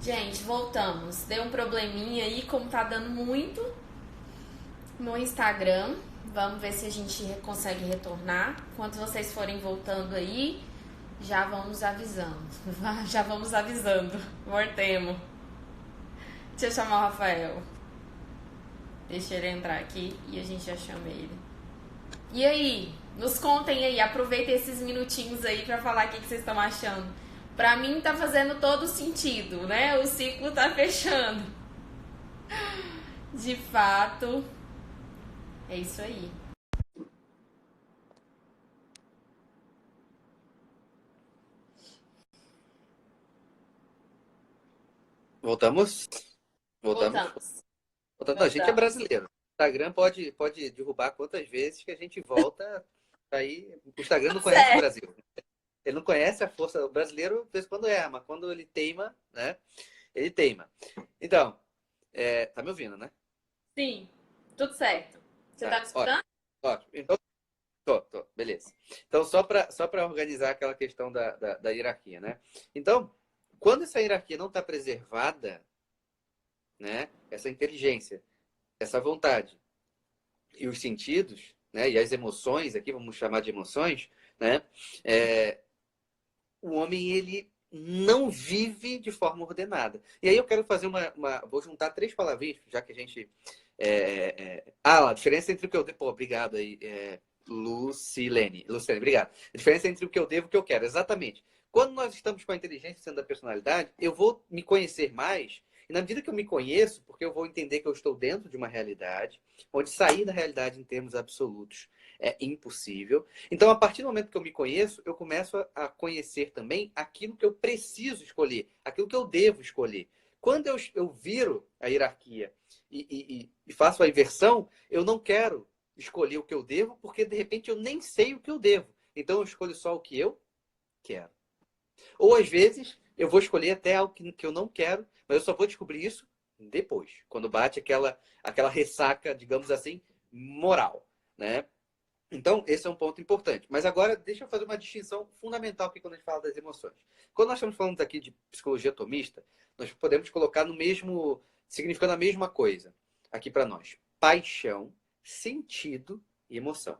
Gente, voltamos. Deu um probleminha aí, como tá dando muito no Instagram. Vamos ver se a gente consegue retornar. Enquanto vocês forem voltando aí, já vamos avisando. Já vamos avisando. Voltemos. Deixa eu chamar o Rafael. Deixa ele entrar aqui e a gente já chama ele. E aí? Nos contem aí. Aproveitem esses minutinhos aí pra falar o que vocês estão achando. Pra mim tá fazendo todo sentido, né? O ciclo tá fechando. De fato, é isso aí. Voltamos? Voltamos? Voltamos. Voltamos. Não, a gente é Voltamos. brasileiro. O Instagram pode derrubar quantas vezes que a gente volta. Aí, o Instagram não conhece o Certo. Brasil. Ele não conhece a força. O brasileiro, de vez em quando mas quando ele teima, né? Ele teima. Então, tá me ouvindo, né? Sim, tudo certo. Você tá Tá, me ótimo. escutando? Ótimo. Então, tô, beleza. Então, só para organizar aquela questão da hierarquia, né? Então, quando essa hierarquia não está preservada, né? Essa inteligência, essa vontade e os sentidos, né? E as emoções, aqui vamos chamar de emoções, né? É, o homem, ele não vive de forma ordenada. E aí eu quero fazer vou juntar três palavrinhas, já que a gente... a diferença entre o que eu... Pô, obrigado aí, Lucilene, obrigado. A diferença entre o que eu devo e o que eu quero, exatamente. Quando nós estamos com a inteligência sendo da personalidade, eu vou me conhecer mais, e na medida que eu me conheço, porque eu vou entender que eu estou dentro de uma realidade, onde sair da realidade em termos absolutos é impossível. Então, a partir do momento que eu me conheço, eu começo a conhecer também aquilo que eu preciso escolher, aquilo que eu devo escolher. Quando eu viro a hierarquia e faço a inversão, eu não quero escolher o que eu devo, porque de repente eu nem sei o que eu devo. Então eu escolho só o que eu quero. Ou às vezes eu vou escolher até algo que eu não quero, mas eu só vou descobrir isso depois, quando bate aquela ressaca, digamos assim, moral, né? Então, esse é um ponto importante. Mas agora, deixa eu fazer uma distinção fundamental aqui quando a gente fala das emoções. Quando nós estamos falando aqui de psicologia atomista, nós podemos colocar no mesmo, significando a mesma coisa aqui para nós: paixão, sentido e emoção.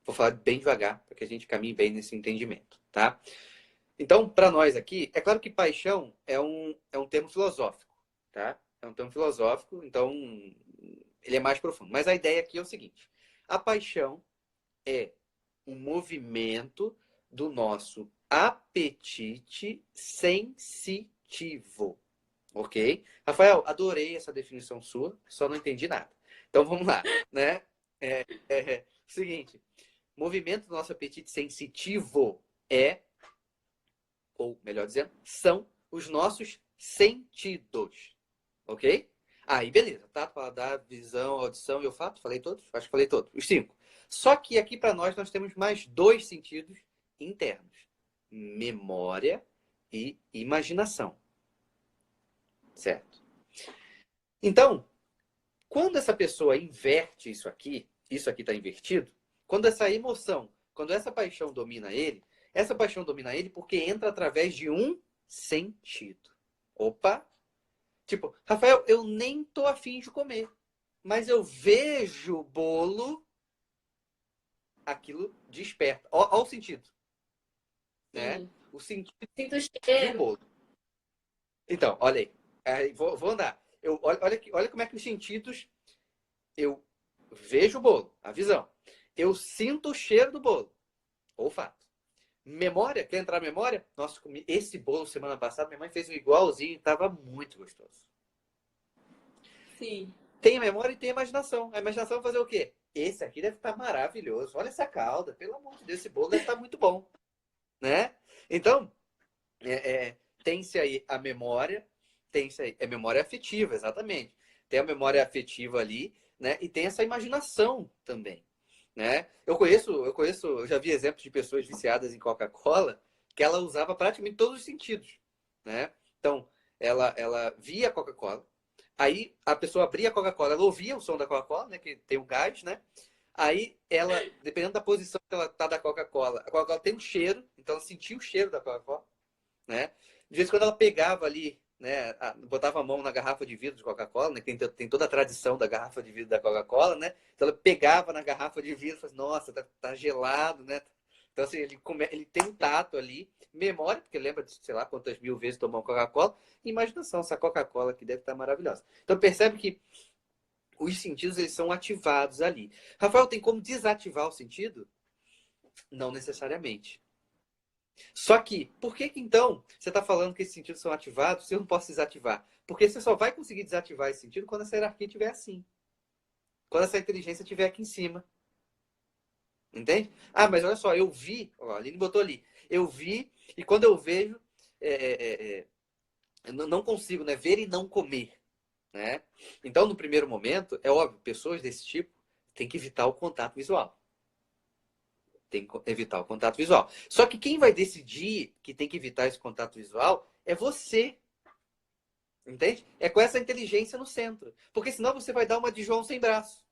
Vou falar bem devagar para que a gente caminhe bem nesse entendimento, tá? Então, para nós aqui, é claro que paixão é um termo filosófico, tá? É um termo filosófico, então ele é mais profundo. Mas a ideia aqui é o seguinte: a paixão é um movimento do nosso apetite sensitivo. Ok? Rafael, adorei essa definição sua, só não entendi nada. Então vamos lá, né? Seguinte, movimento do nosso apetite sensitivo ou melhor dizendo, são os nossos sentidos. Ok? Aí, beleza. Tato, paladar, visão, audição e olfato. Falei todos? Acho que falei todos. Os cinco. Só que aqui para nós temos mais dois sentidos internos: memória e imaginação. Certo? Então, quando essa pessoa inverte isso aqui está invertido, quando essa emoção, quando essa paixão domina ele porque entra através de um sentido. Opa! Tipo, Rafael, eu nem tô afim de comer, mas eu vejo o bolo, aquilo desperta. Ó o sentido, né? Sim. O sentido Sinto o de um cheiro. bolo. Então, olha aí. Vou andar. Olha como é que os sentidos... Eu vejo o bolo, a visão. Eu sinto o cheiro do bolo, olfato. Memória, quer entrar na memória? Nossa, comi esse bolo semana passada, minha mãe fez um igualzinho e estava muito gostoso. Sim. Tem a memória e tem a imaginação. A imaginação vai fazer o quê? Esse aqui deve estar maravilhoso. Olha essa calda, pelo amor de Deus, esse bolo deve estar muito bom, né? Então, tem-se aí a memória, tem-se aí a memória afetiva, exatamente. Tem a memória afetiva ali, né? E tem essa imaginação também, né? Eu já vi exemplos de pessoas viciadas em Coca-Cola que ela usava praticamente todos os sentidos, né? Então, ela via a Coca-Cola, aí a pessoa abria a Coca-Cola, ela ouvia o som da Coca-Cola, né? Que tem o gás, né? Aí ela, dependendo da posição que ela tá da Coca-Cola, a Coca-Cola tem um cheiro, então ela sentia o cheiro da Coca-Cola, né? De vez em quando ela pegava ali, né? Botava a mão na garrafa de vidro de Coca-Cola, né? Tem toda a tradição da garrafa de vidro da Coca-Cola, né? Então ela pegava na garrafa de vidro e falava, nossa, tá gelado, né? Então, assim, ele tem um tato ali, memória, porque lembra de, sei lá, quantas mil vezes tomou Coca-Cola, e imaginação, essa Coca-Cola aqui deve estar maravilhosa. Então percebe que os sentidos, eles são ativados ali. Rafael, tem como desativar o sentido? Não necessariamente. Só que, por que então você está falando que esses sentidos são ativados se eu não posso desativar? Porque você só vai conseguir desativar esse sentido quando essa hierarquia estiver assim. Quando essa inteligência estiver aqui em cima. Entende? Ah, mas olha só, eu vi, ó, a Aline botou ali, eu vi, e quando eu vejo, eu não consigo, né? Ver e não comer. Né? Então, no primeiro momento, é óbvio, pessoas desse tipo têm que evitar o contato visual. Tem que evitar o contato visual. Só que quem vai decidir que tem que evitar esse contato visual é você. Entende? É com essa inteligência no centro. Porque senão você vai dar uma de João sem braço.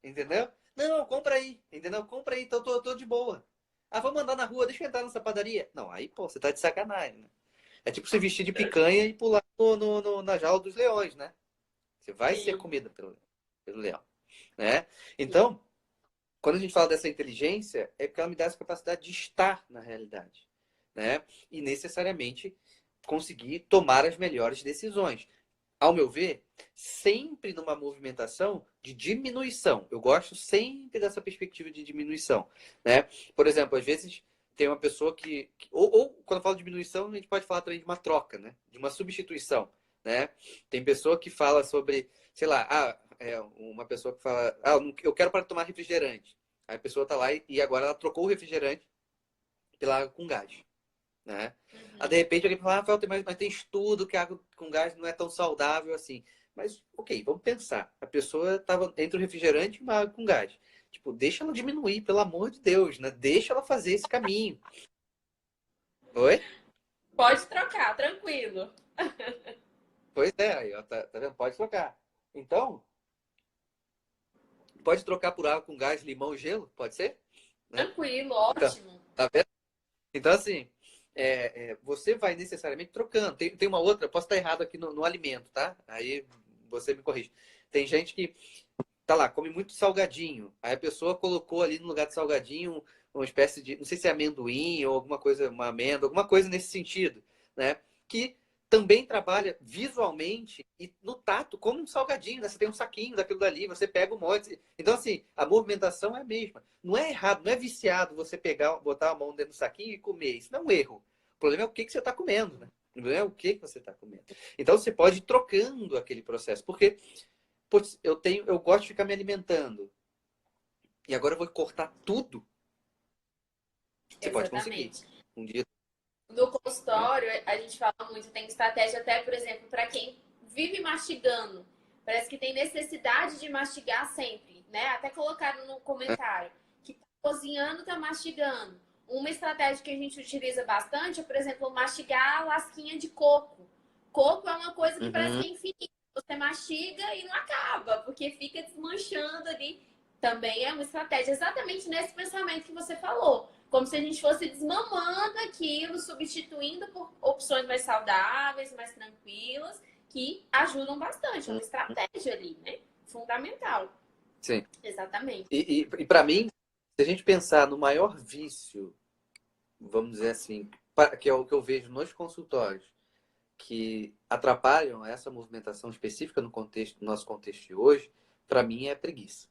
Entendeu? Não, compra aí. Entendeu? Compra aí, tô de boa. Ah, vamos andar na rua, deixa eu entrar nessa padaria. Não, aí, pô, você tá de sacanagem, né? É tipo se vestir de picanha e pular na jaula dos leões, né? Você vai ser Sim. comida pelo leão. Né? Então, quando a gente fala dessa inteligência, é porque ela me dá essa capacidade de estar na realidade. Né? E necessariamente conseguir tomar as melhores decisões. Ao meu ver, sempre numa movimentação de diminuição. Eu gosto sempre dessa perspectiva de diminuição. Né? Por exemplo, às vezes tem uma pessoa ou quando eu falo de diminuição, a gente pode falar também de uma troca, né? De uma substituição. Né? Tem pessoa que fala sobre, sei lá, uma pessoa que fala, eu quero para tomar refrigerante. Aí a pessoa está lá e agora ela trocou o refrigerante pela água com gás. Né? Aí, de repente, alguém fala, mas tem estudo que a água com gás não é tão saudável assim. Mas, ok, vamos pensar. A pessoa estava entre o refrigerante e uma água com gás. Tipo, deixa ela diminuir, pelo amor de Deus, né? Deixa ela fazer esse caminho. Oi? Pode trocar, tranquilo. Pois é, aí, ó, tá vendo? Pode trocar. Então, pode trocar por água com gás, limão e gelo? Pode ser? Né? Tranquilo, Então, ótimo. tá vendo? Então, assim, você vai necessariamente trocando. Tem uma outra, posso estar errado aqui no alimento, tá? Aí você me corrige. Tem gente que tá lá, come muito salgadinho. Aí a pessoa colocou ali no lugar de salgadinho uma espécie de, não sei se é amendoim ou alguma coisa, uma amêndoa, alguma coisa nesse sentido, né? Que também trabalha visualmente e no tato, como um salgadinho, né? Você tem um saquinho daquilo dali, você pega um monte. Então, assim, a movimentação é a mesma. Não é errado, não é viciado você pegar, botar a mão dentro do saquinho e comer. Isso não é um erro. O problema é o que você está comendo, né? O problema é o que você está comendo. Então, você pode ir trocando aquele processo. Porque putz, eu gosto de ficar me alimentando. E agora eu vou cortar tudo. Você pode conseguir. Exatamente. Um dia. No Né? consultório, a gente fala muito, tem estratégia até, por exemplo, para quem vive mastigando. Parece que tem necessidade de mastigar sempre, né? Até colocaram no comentário que tá cozinhando, tá mastigando. Uma estratégia que a gente utiliza bastante é, por exemplo, mastigar a lasquinha de coco. Coco é uma coisa que parece Uhum. que é infinita. Você mastiga e não acaba, porque fica desmanchando ali. Também é uma estratégia, exatamente nesse pensamento que você falou. Como se a gente fosse desmamando aquilo, substituindo por opções mais saudáveis, mais tranquilas, que ajudam bastante. É uma estratégia ali, né? Fundamental. Sim. Exatamente. E para mim, se a gente pensar no maior vício, vamos dizer assim, que é o que eu vejo nos consultórios, que atrapalham essa movimentação específica no nosso contexto de hoje, para mim é a preguiça.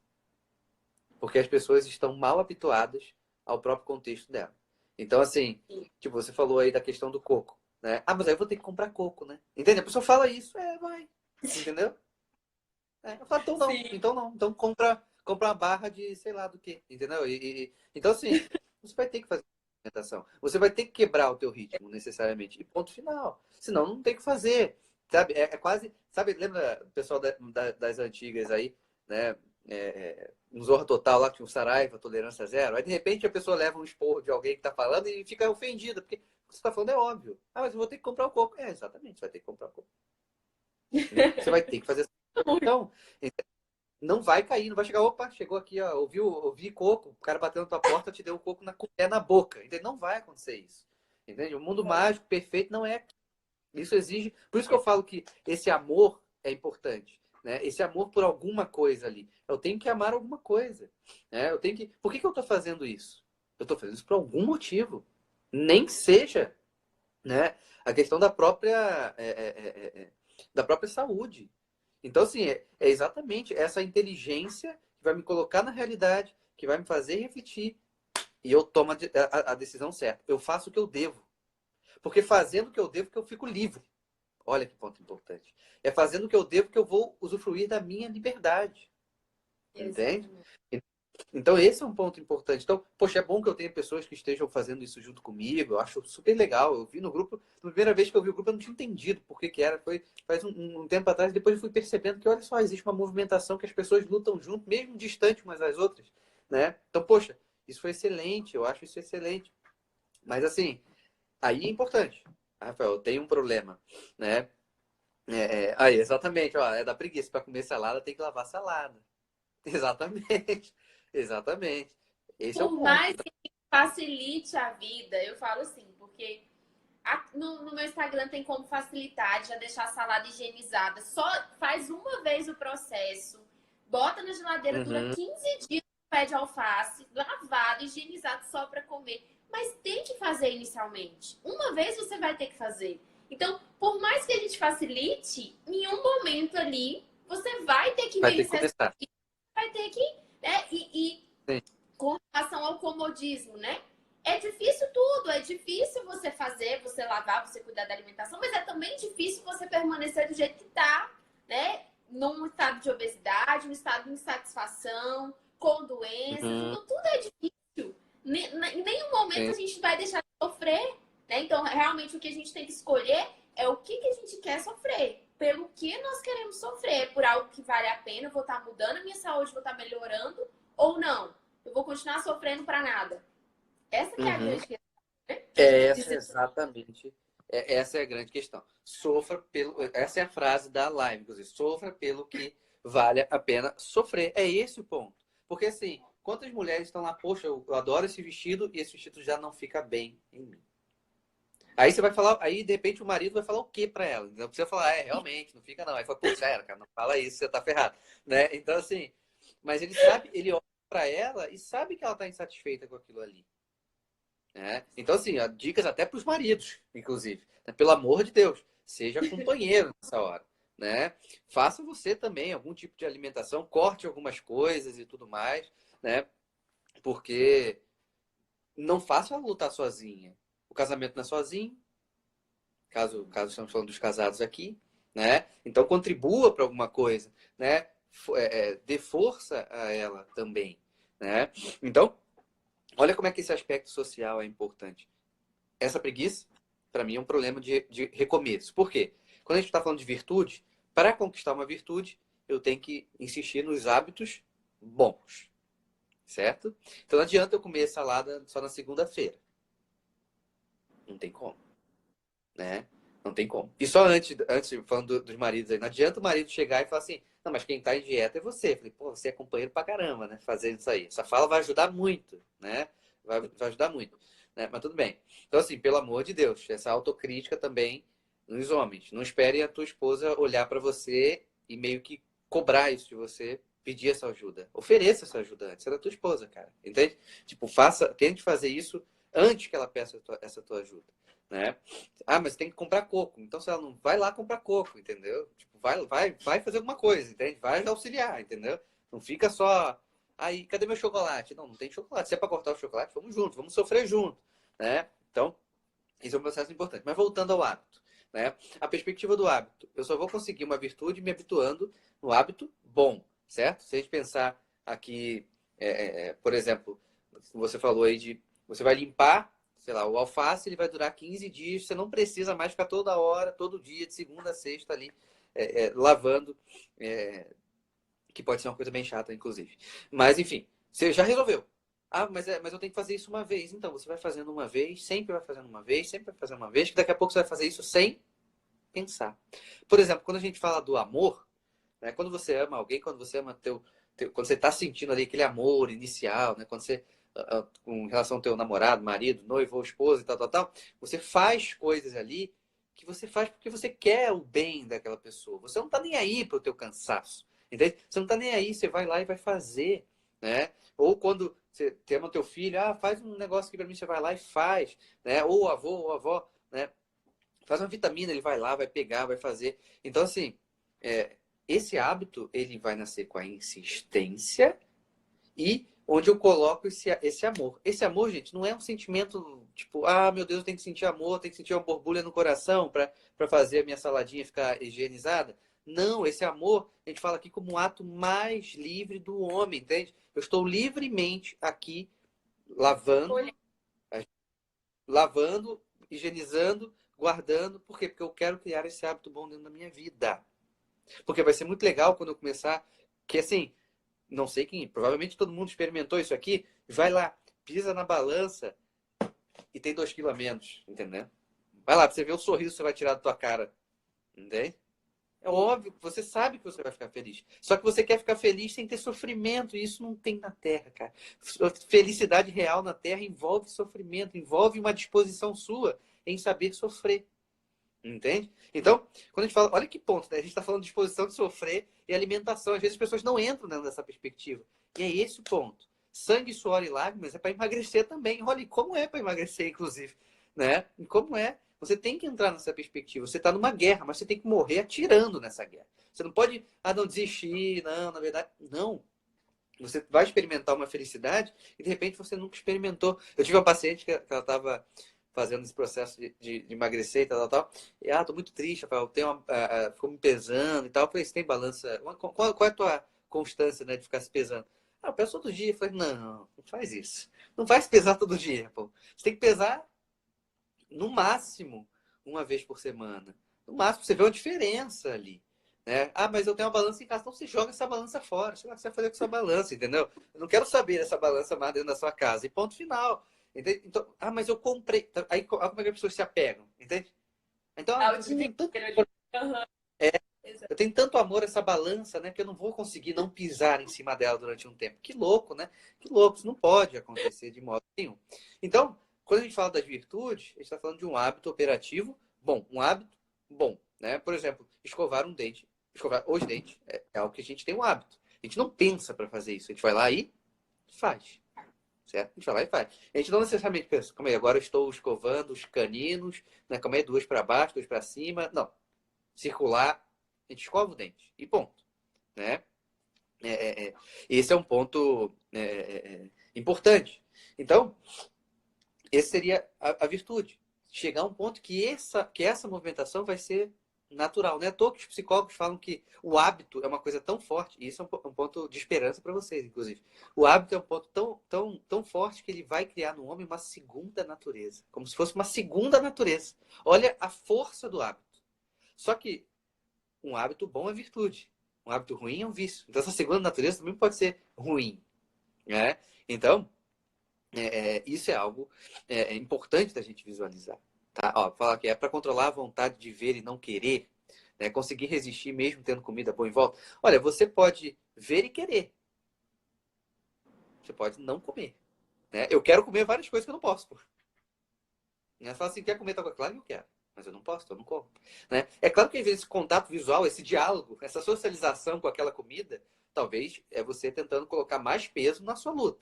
Porque as pessoas estão mal habituadas ao próprio contexto dela. Então, assim, tipo, você falou aí da questão do coco, né? Ah, mas aí eu vou ter que comprar coco, né? Entende? A pessoa fala isso, vai. Entendeu? Eu falo, então não, Sim. então não. Então compra uma barra de sei lá do que, entendeu? Então, assim, você vai ter que fazer alimentação. Você vai ter que quebrar o teu ritmo, necessariamente. E ponto final. Senão, não tem o que fazer. Sabe? É quase... Sabe, lembra o pessoal das antigas aí, né? No Zorra Total lá, que tinha o Saraiva, Tolerância Zero. Aí, de repente, a pessoa leva um esporro de alguém que tá falando e fica ofendida. Porque o que você tá falando é óbvio. Ah, mas eu vou ter que comprar o coco. Exatamente, você vai ter que comprar o coco. Entendeu? Você vai ter que fazer. Então, não vai cair, não vai chegar, opa, chegou aqui, ó, ouvi coco, o cara bateu na tua porta, te deu o coco na colher na boca. Entende? Não vai acontecer isso. Entende? O mundo mágico, perfeito, não é aqui. Isso exige. Por isso que eu falo que esse amor é importante, né? Esse amor por alguma coisa ali. Eu tenho que amar alguma coisa, né? Eu tenho que. Por que eu estou fazendo isso? Eu estou fazendo isso por algum motivo. Nem que seja, né? A questão da própria saúde. Então, assim, é exatamente essa inteligência que vai me colocar na realidade, que vai me fazer refletir e eu tomo a decisão certa. Eu faço o que eu devo. Porque fazendo o que eu devo, que eu fico livre. Olha que ponto importante. É fazendo o que eu devo que eu vou usufruir da minha liberdade. Entende? Exatamente. Então, esse é um ponto importante. Então, poxa, é bom que eu tenha pessoas que estejam fazendo isso junto comigo. Eu acho super legal. Eu vi no grupo, na primeira vez que eu vi o grupo, eu não tinha entendido por que era. Foi faz um tempo atrás, depois eu fui percebendo que, olha só, existe uma movimentação que as pessoas lutam junto, mesmo distante umas das outras. Né? Então, poxa, isso foi excelente. Eu acho isso excelente. Mas, assim, aí é importante. Rafael, eu tenho um problema, né? Aí, exatamente, ó, é da preguiça. Para comer salada, tem que lavar a salada. Exatamente. Exatamente. Esse é o Por ponto. mais que facilite a vida, eu falo assim, porque no meu Instagram tem como facilitar, já deixar a salada higienizada. Só faz uma vez o processo, bota na geladeira, dura Uhum, 15 dias, pé de alface, lavado, higienizado só para comer. Mas tem que fazer inicialmente. Uma vez você vai ter que fazer. Então, por mais que a gente facilite, em um momento ali, você vai ter que vai ter que necessitar, começar. vai ter que, né? Sim. Com relação ao comodismo, né? É difícil tudo, é difícil você fazer, você lavar, você cuidar da alimentação, mas é também difícil você permanecer do jeito que tá, né? Num estado de obesidade, num estado de insatisfação, com doenças, Uhum, então tudo é difícil. Em nenhum momento sim. a gente vai deixar de sofrer, né? Então, realmente, o que a gente tem que escolher é o que a gente quer sofrer. Pelo que nós queremos sofrer, por algo que vale a pena, eu vou estar mudando a minha saúde, vou estar melhorando, ou não. Eu vou continuar sofrendo para nada. Essa que é a Uhum. grande questão, né? Que a gente Essa é precisa. exatamente. Essa é a grande questão. Sofra pelo. Essa é a frase da live, inclusive. Sofra pelo que vale a pena sofrer. É esse o ponto. Porque assim, quantas mulheres estão lá, poxa, eu adoro esse vestido e esse vestido já não fica bem em mim. Aí você vai falar, aí de repente o marido vai falar o quê pra ela? Não precisa falar, realmente, não fica não. Aí fala, pô, sério, cara, não fala isso, você tá ferrado, né? Então assim, mas ele sabe, ele olha pra ela e sabe que ela tá insatisfeita com aquilo ali, né? Então assim, ó, dicas até pros maridos, inclusive, né? Pelo amor de Deus, seja companheiro nessa hora, né? Faça você também algum tipo de alimentação, corte algumas coisas e tudo mais, né? Porque não faça ela lutar sozinha. O casamento não é sozinho, caso estamos falando dos casados aqui, né? Então contribua para alguma coisa, né? Dê força a ela também, né? Então, olha como é que esse aspecto social é importante. Essa preguiça, para mim, é um problema de recomeço. Por quê? Quando a gente está falando de virtude, para conquistar uma virtude, eu tenho que insistir nos hábitos bons, certo? Então não adianta eu comer salada só na segunda-feira. Não tem como. Né? Não tem como. E só antes falando dos maridos aí, não adianta o marido chegar e falar assim, não, mas quem tá em dieta é você. Eu falei, pô, você é companheiro pra caramba, né? Fazendo isso aí. Essa fala vai ajudar muito, né? Vai ajudar muito. Né? Mas tudo bem. Então, assim, pelo amor de Deus, essa autocrítica também nos homens. Não espere a tua esposa olhar pra você e meio que cobrar isso de você, pedir essa ajuda. Ofereça essa ajuda antes. É da tua esposa, cara. Entende? Tipo, tente fazer isso antes que ela peça essa tua ajuda. Né? Ah, mas tem que comprar coco. Então, se ela não vai lá comprar coco, entendeu? Tipo, vai fazer alguma coisa, entende? Vai auxiliar, entendeu? Não fica só. Aí, cadê meu chocolate? Não, não tem chocolate. Se é para cortar o chocolate, vamos juntos, vamos sofrer junto, né? Então, esse é um processo importante. Mas voltando ao hábito, né? A perspectiva do hábito. Eu só vou conseguir uma virtude me habituando no hábito bom, certo? Se a gente pensar aqui, por exemplo, você falou aí de você vai limpar, sei lá, o alface, ele vai durar 15 dias, você não precisa mais ficar toda hora, todo dia, de segunda a sexta ali, lavando, é, que pode ser uma coisa bem chata, inclusive. Mas, enfim, você já resolveu. Ah, mas eu tenho que fazer isso uma vez. Então, você vai fazendo uma vez, sempre vai fazendo uma vez, sempre vai fazendo uma vez, que daqui a pouco você vai fazer isso sem pensar. Por exemplo, quando a gente fala do amor, né, quando você ama alguém, quando você ama quando você está sentindo ali aquele amor inicial, né, quando você com relação ao teu namorado, marido, noivo ou esposa e tal, tal, tal, você faz coisas ali que você faz porque você quer o bem daquela pessoa. Você não tá nem aí pro teu cansaço, entende? Você não tá nem aí, você vai lá e vai fazer, né? Ou quando você tema teu filho, faz um negócio aqui pra mim, você vai lá e faz, né? Ou o avô, ou a avó, né? Faz uma vitamina, ele vai lá, vai pegar, vai fazer. Então, assim, esse hábito, ele vai nascer com a insistência e onde eu coloco esse amor. Esse amor, gente, não é um sentimento tipo, meu Deus, eu tenho que sentir amor, tenho que sentir uma borbulha no coração para fazer a minha saladinha ficar higienizada. Não, esse amor, a gente fala aqui como um ato mais livre do homem, entende? Eu estou livremente aqui lavando, lavando, higienizando, guardando. Por quê? Porque eu quero criar esse hábito bom dentro da minha vida. Porque vai ser muito legal quando eu começar, que assim, não sei quem, provavelmente todo mundo experimentou isso aqui, vai lá, pisa na balança e tem 2 quilos a menos, entendeu? Vai lá, pra você ver o sorriso que você vai tirar da tua cara, entende? É óbvio, você sabe que você vai ficar feliz. Só que você quer ficar feliz sem ter sofrimento, e isso não tem na Terra, cara. Felicidade real na Terra envolve sofrimento, envolve uma disposição sua em saber sofrer. Entende? Então, quando a gente fala, olha que ponto, né? A gente está falando de disposição de sofrer e alimentação. Às vezes as pessoas não entram dentro dessa perspectiva. E é esse o ponto. Sangue, suor e lágrimas é para emagrecer também. Olha, e como é para emagrecer, inclusive? Né? E como é? Você tem que entrar nessa perspectiva. Você está numa guerra, mas você tem que morrer atirando nessa guerra. Você não pode, não desistir, não, na verdade, não. Você vai experimentar uma felicidade e de repente você nunca experimentou. Eu tive uma paciente que ela estava fazendo esse processo de emagrecer e tal. E, tô muito triste, Rafael. Ficou me pesando e tal. Eu falei, você tem balança? Qual é a tua constância, né, de ficar se pesando? Eu peço todo dia. Eu falei, não faz isso. Não vai se pesar todo dia, pô. Você tem que pesar no máximo uma vez por semana. No máximo, você vê uma diferença ali. Né? Mas eu tenho uma balança em casa, então você joga essa balança fora. Sei lá o que você vai fazer com essa balança, entendeu? Eu não quero saber dessa balança mais dentro da sua casa. E ponto final. Entende? Então, mas eu comprei. Aí como é que as pessoas se apegam? Entende? Então, eu tenho tanto amor a essa balança, né? Que eu não vou conseguir não pisar em cima dela durante um tempo. Que louco, né? Que louco. Isso não pode acontecer de modo nenhum. Então, quando a gente fala das virtudes, a gente está falando de um hábito operativo bom. Um hábito bom, né? Por exemplo, escovar um dente. Escovar os dentes é algo que a gente tem um hábito. A gente não pensa para fazer isso. A gente vai lá e faz. Certo? A gente vai lá e faz. A gente não necessariamente pensa, calma aí, agora eu estou escovando os caninos, né? Calma aí, 2 para baixo, 2 para cima. Não. Circular, a gente escova o dente. E ponto. Né? Esse é um ponto importante. Então, esse seria a virtude. Chegar a um ponto que essa movimentação vai ser natural. Não é à toa que os psicólogos falam que o hábito é uma coisa tão forte, e isso é um ponto de esperança para vocês, inclusive. O hábito é um ponto tão forte que ele vai criar no homem uma segunda natureza. Como se fosse uma segunda natureza. Olha a força do hábito. Só que um hábito bom é virtude. Um hábito ruim é um vício. Então, essa segunda natureza também pode ser ruim. Né? Então, isso é algo importante da gente visualizar. Tá? Fala que é para controlar a vontade de ver e não querer, né? Conseguir resistir mesmo tendo comida boa em volta. Olha, você pode ver e querer. Você pode não comer. Né? Eu quero comer várias coisas que eu não posso. Pô. Você fala assim, quer comer tal coisa? Claro que eu quero. Mas eu não posso, eu não como. Né? É claro que às vezes esse contato visual, esse diálogo, essa socialização com aquela comida, talvez é você tentando colocar mais peso na sua luta.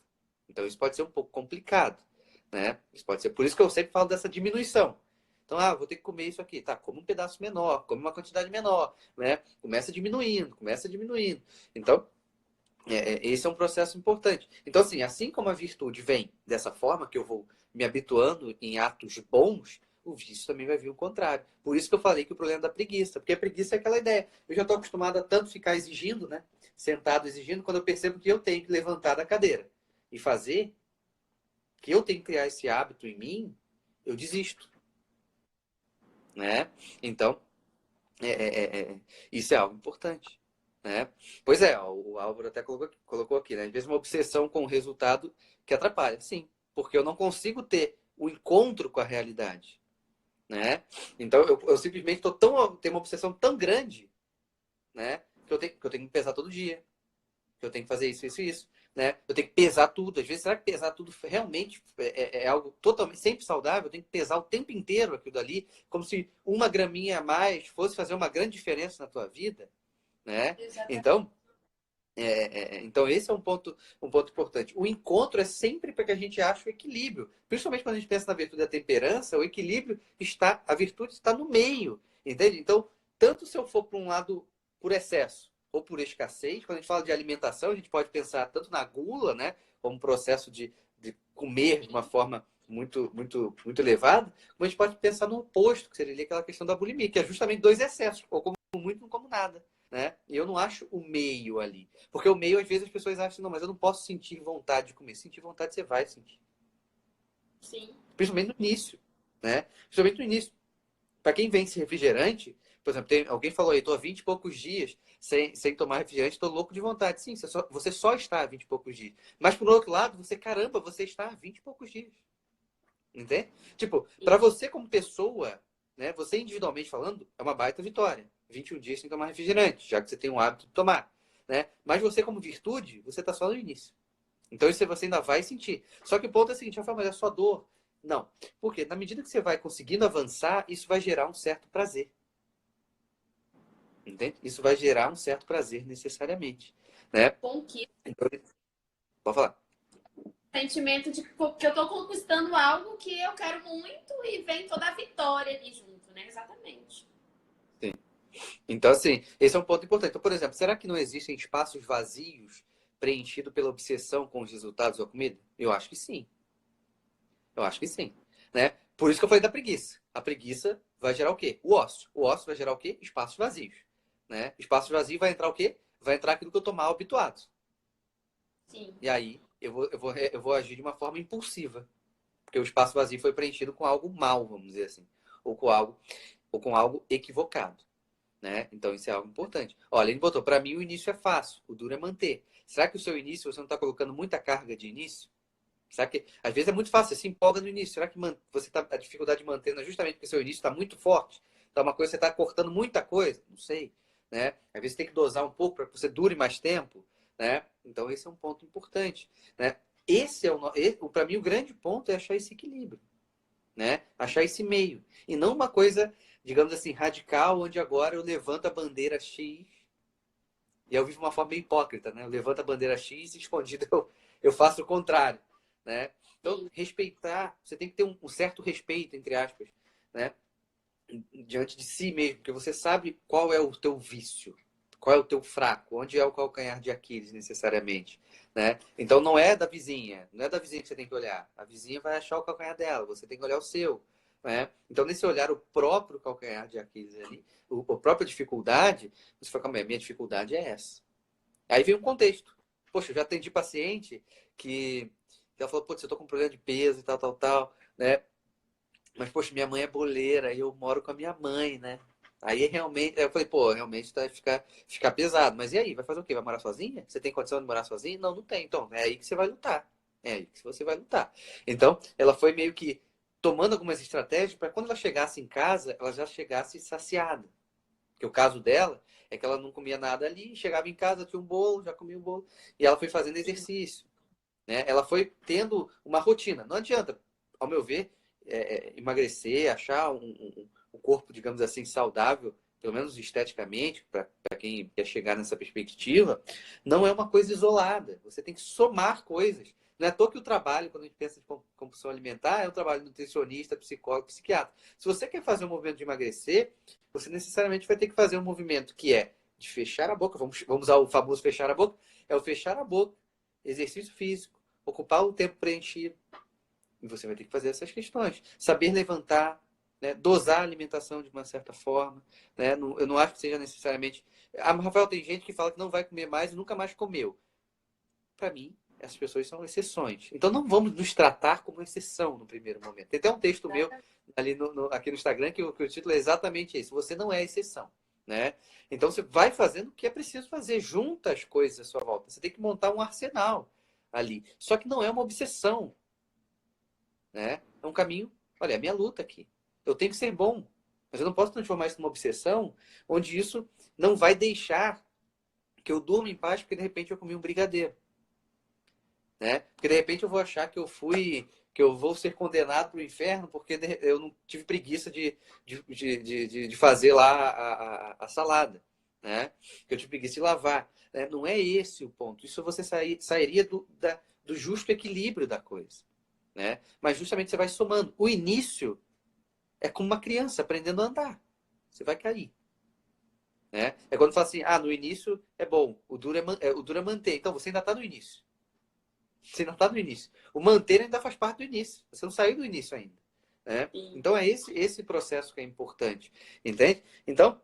Então isso pode ser um pouco complicado. Né? Isso pode ser. Por isso que eu sempre falo dessa diminuição. Então, vou ter que comer isso aqui. Tá, come um pedaço menor, come uma quantidade menor. Né? Começa diminuindo. Então, esse é um processo importante. Então, assim como a virtude vem dessa forma, que eu vou me habituando em atos bons, o vício também vai vir o contrário. Por isso que eu falei que o problema é da preguiça. Porque a preguiça é aquela ideia. Eu já estou acostumado a tanto ficar exigindo, né? Sentado exigindo, quando eu percebo que eu tenho que levantar da cadeira e fazer, que eu tenho que criar esse hábito em mim, eu desisto. Né? Então, isso é algo importante. Né? Pois é, o Álvaro até colocou aqui, né? Às vezes uma obsessão com o resultado que atrapalha. Sim, porque eu não consigo ter o encontro com a realidade. Né? Então, eu simplesmente tenho uma obsessão tão grande, né? Que eu tenho que pesar todo dia. Que eu tenho que fazer isso, isso e isso. né? Eu tenho que pesar tudo. Às vezes, será que pesar tudo realmente é algo totalmente sempre saudável? Eu tenho que pesar o tempo inteiro aquilo dali, como se uma graminha a mais fosse fazer uma grande diferença na tua vida, né? Exatamente. Então esse é um ponto importante. O encontro é sempre para que a gente ache o equilíbrio. Principalmente quando a gente pensa na virtude da temperança, o equilíbrio está, a virtude está no meio, entende? Então, tanto se eu for para um lado por excesso ou por escassez, quando a gente fala de alimentação, a gente pode pensar tanto na gula, né, como um processo de comer de uma forma muito elevada, como a gente pode pensar no oposto, que seria aquela questão da bulimia, que é justamente dois excessos, ou como muito, não como nada. Né? E eu não acho o meio ali. Porque o meio, às vezes, as pessoas acham, não, mas eu não posso sentir vontade de comer. Sentir vontade, você vai sentir. Sim. Principalmente no início. Né? Principalmente no início. Para quem vence refrigerante, por exemplo, alguém falou aí, estou há 20 e poucos dias sem tomar refrigerante, estou louco de vontade. Sim, você só está há 20 e poucos dias. Mas, por outro lado, caramba, você está há 20 e poucos dias. Entende? Tipo, para você como pessoa, né, você individualmente falando, é uma baita vitória. 21 dias sem tomar refrigerante, já que você tem o hábito de tomar. Né? Mas você como virtude, você está só no início. Então isso você ainda vai sentir. Só que o ponto é o seguinte, Rafael, mas é só dor. Não. Porque na medida que você vai conseguindo avançar, isso vai gerar um certo prazer. Entende? Isso vai gerar um certo prazer necessariamente. Né? Conquista. Então, pode falar. Sentimento de que eu tô conquistando algo que eu quero muito e vem toda a vitória ali junto, né? Exatamente. Sim. Então, assim, esse é um ponto importante. Então, por exemplo, será que não existem espaços vazios preenchidos pela obsessão com os resultados da comida? Eu acho que sim. Eu acho que sim. Né? Por isso que eu falei da preguiça. A preguiça vai gerar o quê? O ócio. O ócio vai gerar o quê? Espaços vazios. Né? Espaços vazios vai entrar o quê? Vai entrar aquilo que eu tô mal habituado. Sim. E aí eu vou agir de uma forma impulsiva. Porque o espaço vazio foi preenchido com algo mal, vamos dizer assim. Ou com algo equivocado. Né? Então isso é algo importante. Olha, ele botou, para mim o início é fácil, o duro é manter. Será que o seu início, você não está colocando muita carga de início? Será que, às vezes é muito fácil, você se empolga no início. Será que você tá, a dificuldade de manter não é justamente porque o seu início está muito forte? Então uma coisa, você está cortando muita coisa? Não sei. Né? Às vezes tem que dosar um pouco para que você dure mais tempo. Né? Então esse é um ponto importante. Né? Esse é para mim o grande ponto é achar esse equilíbrio. Né? Achar esse meio. E não uma coisa, digamos assim, radical, onde agora eu levanto a bandeira X e eu vivo uma forma meio hipócrita, né? Eu levanto a bandeira X e escondido eu faço o contrário, né? Então, respeitar, você tem que ter um certo respeito, entre aspas, né? Diante de si mesmo, porque você sabe qual é o teu vício, qual é o teu fraco, onde é o calcanhar de Aquiles necessariamente, né? Então não é da vizinha, não é da vizinha que você tem que olhar. A vizinha vai achar o calcanhar dela, você tem que olhar o seu, né? Então nesse olhar o próprio calcanhar de Aquiles ali, a própria dificuldade, você fala, calma aí, a minha dificuldade é essa. Aí vem um contexto. Poxa, eu já atendi paciente que ela falou, putz, eu tô com problema de peso e tal, né? Mas, poxa, minha mãe é boleira e eu moro com a minha mãe, né? Aí realmente, eu falei, pô, realmente vai ficar pesado. Mas e aí? Vai fazer o quê? Vai morar sozinha? Você tem condição de morar sozinha? Não, não tem. Então, é aí que você vai lutar. É aí que você vai lutar. Então, ela foi meio que tomando algumas estratégias para quando ela chegasse em casa, ela já chegasse saciada. Porque o caso dela é que ela não comia nada ali, chegava em casa, tinha um bolo, já comia um bolo. E ela foi fazendo exercício. Né? Ela foi tendo uma rotina. Não adianta, ao meu ver, emagrecer, achar um corpo, digamos assim, saudável, pelo menos esteticamente, para quem quer chegar nessa perspectiva, não é uma coisa isolada. Você tem que somar coisas. Não é à toa que o trabalho, quando a gente pensa em compulsão alimentar, é um trabalho de nutricionista, psicólogo, psiquiatra. Se você quer fazer um movimento de emagrecer, você necessariamente vai ter que fazer um movimento que é de fechar a boca. Vamos usar o famoso fechar a boca. É o fechar a boca, exercício físico, ocupar o tempo preenchido. E você vai ter que fazer essas questões. Saber levantar, né? Dosar a alimentação de uma certa forma. Né? Eu não acho que seja necessariamente. Ah, Rafael, tem gente que fala que não vai comer mais e nunca mais comeu. Para mim, essas pessoas são exceções. Então não vamos nos tratar como exceção no primeiro momento. Tem até um texto meu ali aqui no Instagram que o título é exatamente esse. Você não é exceção. Né? Então você vai fazendo o que é preciso fazer. Junta as coisas à sua volta. Você tem que montar um arsenal ali. Só que não é uma obsessão. Né? É um caminho, olha, é a minha luta aqui. Eu tenho que ser bom, mas eu não posso transformar isso numa obsessão, onde isso não vai deixar que eu durma em paz porque de repente eu comi um brigadeiro. né? Porque de repente eu vou achar que eu vou ser condenado para o inferno porque eu não tive preguiça de fazer lá a salada, né? Que eu tive preguiça de lavar. Né? Não é esse o ponto. Isso você sairia do justo equilíbrio da coisa, né? Mas justamente você vai somando. O início é como uma criança aprendendo a andar. Você vai cair. Né? É quando fala assim, no início é bom, o duro é manter. Então você ainda está no início. Você ainda está no início. O manter ainda faz parte do início. Você não saiu do início ainda. Né? Então é esse processo que é importante. Entende? Então,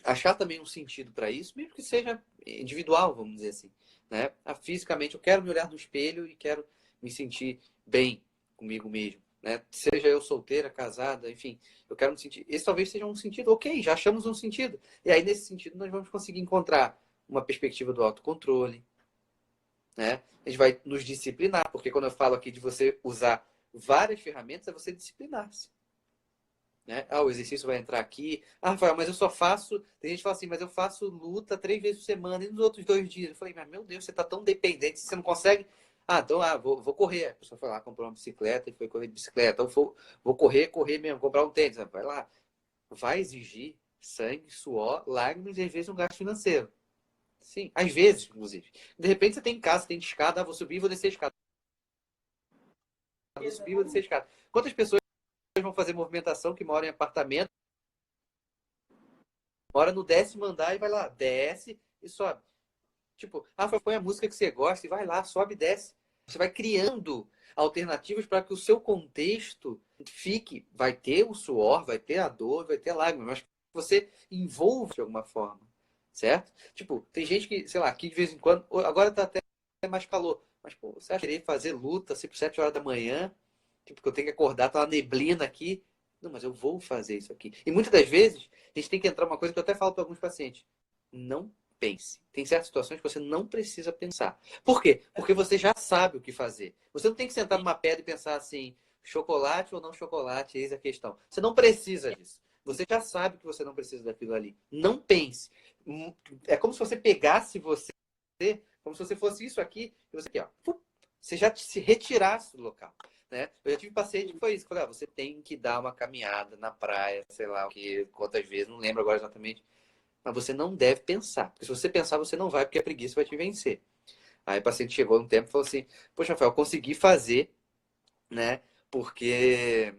achar também um sentido para isso, mesmo que seja individual, vamos dizer assim. Né? Fisicamente, eu quero me olhar no espelho e quero me sentir bem comigo mesmo. Né? Seja eu solteira, casada, enfim, eu quero me sentir. Esse talvez seja um sentido, ok, já achamos um sentido. E aí, nesse sentido, nós vamos conseguir encontrar uma perspectiva do autocontrole, né? A gente vai nos disciplinar, porque quando eu falo aqui de você usar várias ferramentas, é você disciplinar-se. Né? O exercício vai entrar aqui. Rafael, mas eu só faço. Tem gente que fala assim, mas eu faço luta 3 vezes por semana e nos outros 2 dias. Eu falei, mas meu Deus, você está tão dependente, você não consegue. Então, vou correr. A pessoa foi lá, comprou uma bicicleta e foi correr de bicicleta. Ou vou correr mesmo, comprar um tênis. Vai lá. Vai exigir sangue, suor, lágrimas e às vezes um gasto financeiro. Sim, às vezes, inclusive. De repente você tem em casa, tem de escada, vou subir e vou descer a escada. Vou subir e vou descer a escada. Quantas pessoas vão fazer movimentação que moram em apartamento, mora no 10º andar e vai lá, desce e sobe. Tipo, põe a música que você gosta e vai lá, sobe e desce. Você vai criando alternativas para que o seu contexto fique. Vai ter o suor, vai ter a dor, vai ter a lágrima, mas você envolve de alguma forma, certo? Tipo, tem gente que, sei lá, aqui de vez em quando, agora tá até mais calor, mas pô, você acha que querer fazer luta assim, por 7 horas da manhã, tipo, que eu tenho que acordar, tá uma neblina aqui. Não, mas eu vou fazer isso aqui. E muitas das vezes, a gente tem que entrar uma coisa que eu até falo para alguns pacientes. Não pense. Tem certas situações que você não precisa pensar. Por quê? Porque você já sabe o que fazer. Você não tem que sentar numa pedra e pensar assim, chocolate ou não chocolate, eis a questão. Você não precisa disso. Você já sabe que você não precisa daquilo ali. Não pense. É como se você pegasse você, como se você fosse isso aqui, e você aqui, ó. Você já se retirasse do local. Né? Eu já tive paciente que foi isso. Falei, você tem que dar uma caminhada na praia, sei lá o que, quantas vezes, não lembro agora exatamente. Mas você não deve pensar. Porque se você pensar, você não vai, porque a preguiça vai te vencer. Aí o paciente chegou um tempo e falou assim, poxa, Rafael, eu consegui fazer, né? Porque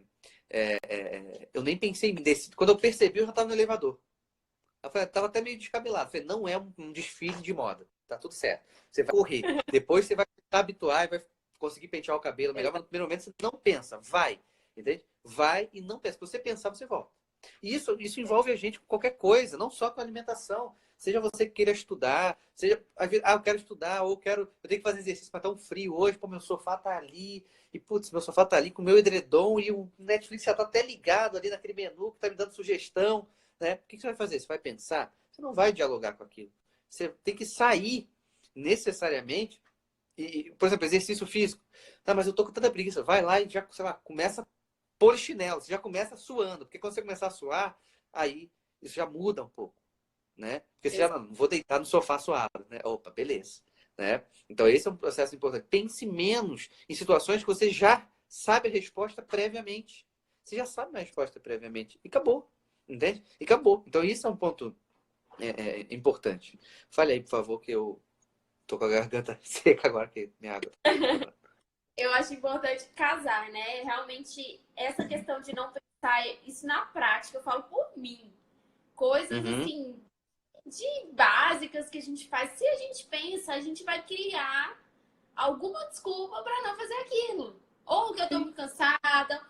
eu nem pensei em descer. Quando eu percebi, eu já estava no elevador. Eu falei, tava até meio descabelado. Eu falei, não é um desfile de moda. Tá tudo certo. Você vai correr. Depois você vai se habituar e vai conseguir pentear o cabelo melhor. Mas no primeiro momento você não pensa. Vai. Entende? Vai e não pensa. Se você pensar, você volta. E isso envolve a gente com qualquer coisa, não só com alimentação. Seja você que queira estudar, seja, eu quero estudar, ou eu tenho que fazer exercício para estar um frio hoje, pô, meu sofá tá ali, e putz, meu sofá tá ali com o meu edredom, e o Netflix já tá até ligado ali naquele menu que tá me dando sugestão, né? O que você vai fazer? Você vai pensar? Você não vai dialogar com aquilo. Você tem que sair necessariamente, por exemplo, exercício físico. Tá, mas eu tô com tanta preguiça. Vai lá e já, sei lá, começa polichinelo, você já começa suando, porque quando você começar a suar, aí isso já muda um pouco, né? Porque você já não vou deitar no sofá suado, né? Opa, beleza, né? Então esse é um processo importante. Pense menos em situações que você já sabe a resposta previamente. Você já sabe a resposta previamente e acabou, entende? E acabou. Então isso é um ponto importante. Fale aí, por favor, que eu tô com a garganta seca agora que minha água. Eu acho importante casar, né? Realmente, essa questão de não pensar isso na prática, eu falo por mim. Coisas assim, de básicas que a gente faz. Se a gente pensa, a gente vai criar alguma desculpa para não fazer aquilo. Ou que eu tô muito cansada.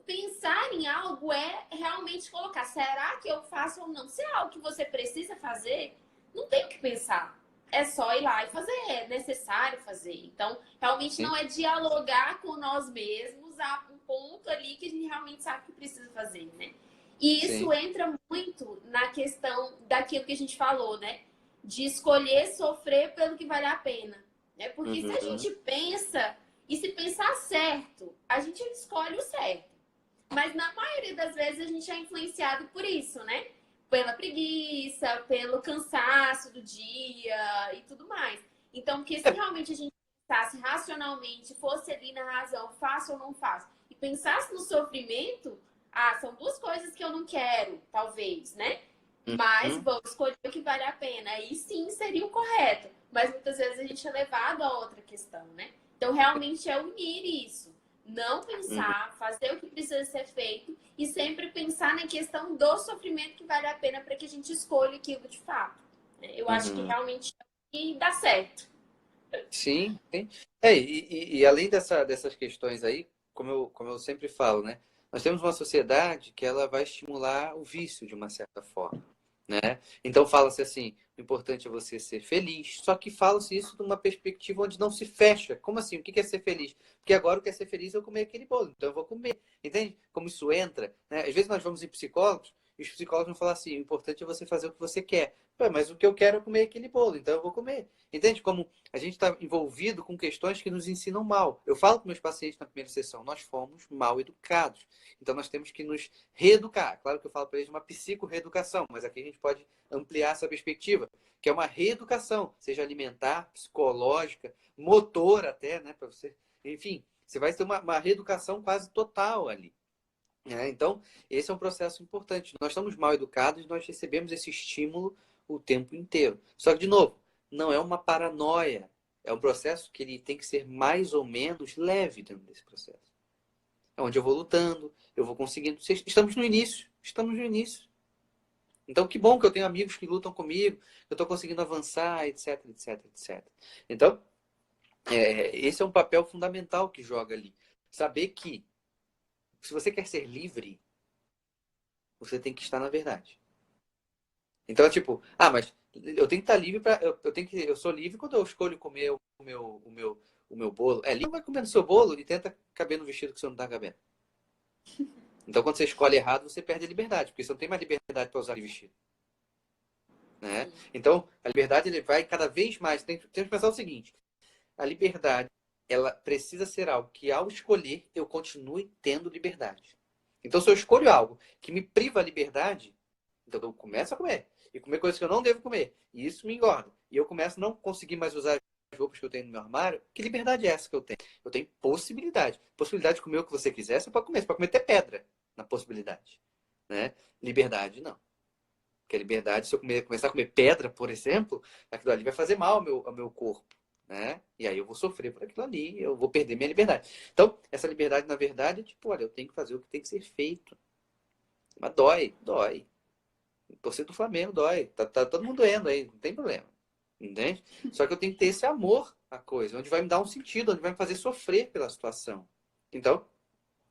Pensar em algo é realmente colocar, será que eu faço ou não? Se é algo que você precisa fazer, não tem o que pensar. É só ir lá e fazer, é necessário fazer. Então, realmente não é dialogar com nós mesmos a um ponto ali que a gente realmente sabe que precisa fazer, né? E isso entra muito na questão daquilo que a gente falou, né? De escolher sofrer pelo que vale a pena. Né? Porque se a gente pensa, e se pensar certo, a gente escolhe o certo. Mas na maioria das vezes a gente é influenciado por isso, né? Pela preguiça, pelo cansaço do dia e tudo mais. Então, porque se realmente a gente pensasse racionalmente, fosse ali na razão, faço ou não faço, e pensasse no sofrimento, são duas coisas que eu não quero, talvez, né? Mas vou escolher o que vale a pena. Aí sim seria o correto. Mas muitas vezes a gente é levado a outra questão, né? Então, realmente é unir isso. Não pensar, fazer o que precisa ser feito e sempre pensar na questão do sofrimento que vale a pena para que a gente escolha aquilo de fato. Eu acho que realmente dá certo. Sim, sim. E além dessas questões aí, como eu sempre falo, né? Nós temos uma sociedade que ela vai estimular o vício de uma certa forma, né? Então fala-se assim, o importante é você ser feliz, só que fala-se isso de uma perspectiva onde não se fecha. Como assim? O que é ser feliz? Porque agora o que é ser feliz é eu comer aquele bolo, então eu vou comer. Entende? Como isso entra, né? Às vezes nós vamos em psicólogos e os psicólogos vão falar assim, o importante é você fazer o que você quer. Pô, mas o que eu quero é comer aquele bolo, então eu vou comer. Entende? Como a gente está envolvido com questões que nos ensinam mal. Eu falo com meus pacientes na primeira sessão, nós fomos mal educados. Então nós temos que nos reeducar. Claro que eu falo para eles uma psico-reeducação, mas aqui a gente pode ampliar essa perspectiva, que é uma reeducação, seja alimentar, psicológica, motor até, né? Para você. Enfim, você vai ter uma reeducação quase total ali. Então, esse é um processo importante. Nós estamos mal educados e nós recebemos esse estímulo o tempo inteiro. Só que, de novo, não é uma paranoia. É um processo que ele tem que ser mais ou menos leve dentro desse processo. É onde eu vou lutando, eu vou conseguindo. Estamos no início. Estamos no início. Então, que bom que eu tenho amigos que lutam comigo, eu estou conseguindo avançar, etc, etc, etc. Então, esse é um papel fundamental que joga ali. Saber que, se você quer ser livre, você tem que estar na verdade. Então, tipo, mas eu tenho que estar livre para eu sou livre quando eu escolho comer o meu bolo. Livre vai comendo seu bolo e tenta caber no vestido que você não está cabendo. Então, quando você escolhe errado, você perde a liberdade, porque você não tem mais liberdade para usar o vestido, né? Então, a liberdade ele vai cada vez mais. Temos que pensar o seguinte: a liberdade, ela precisa ser algo que, ao escolher, eu continue tendo liberdade. Então, se eu escolho algo que me priva a liberdade, então eu começo a comer. E comer coisas que eu não devo comer. E isso me engorda. E eu começo a não conseguir mais usar as roupas que eu tenho no meu armário. Que liberdade é essa que eu tenho? Eu tenho possibilidade. Possibilidade de comer o que você quiser, você pode comer. Você pode comer até pedra na possibilidade. Né? Liberdade, não. Porque a liberdade, se eu começar a comer pedra, por exemplo, aquilo ali vai fazer mal ao meu corpo. Né? E aí eu vou sofrer por aquilo ali, eu vou perder minha liberdade. Então, essa liberdade, na verdade, é tipo, olha, eu tenho que fazer o que tem que ser feito. Mas dói, dói. Torcer do Flamengo dói. Tá todo mundo doendo aí, não tem problema. Entende? Só que eu tenho que ter esse amor à coisa, onde vai me dar um sentido, onde vai me fazer sofrer pela situação. Então,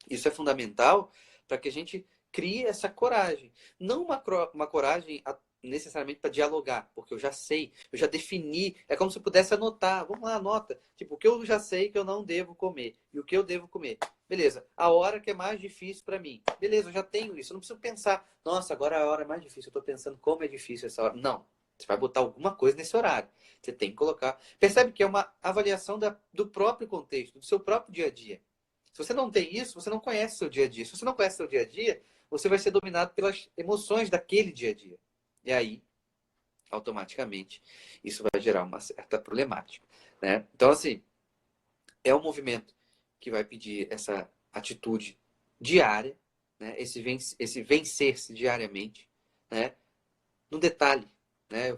isso é fundamental para que a gente crie essa coragem. Não uma coragem necessariamente para dialogar, porque eu já sei, eu já defini. É como se eu pudesse anotar. Vamos lá, anota. Tipo, o que eu já sei que eu não devo comer e o que eu devo comer. Beleza. A hora que é mais difícil para mim. Beleza, eu já tenho isso. Eu não preciso pensar, nossa, agora é a hora mais difícil. Eu estou pensando como é difícil essa hora. Não. Você vai botar alguma coisa nesse horário. Você tem que colocar. Percebe que é uma avaliação do próprio contexto, do seu próprio dia a dia. Se você não tem isso, você não conhece seu dia a dia. Se você não conhece seu dia a dia, você vai ser dominado pelas emoções daquele dia a dia. E aí, automaticamente, isso vai gerar uma certa problemática. Né? Então, assim, é um movimento que vai pedir essa atitude diária, né? esse vencer-se diariamente, né? No detalhe. Né?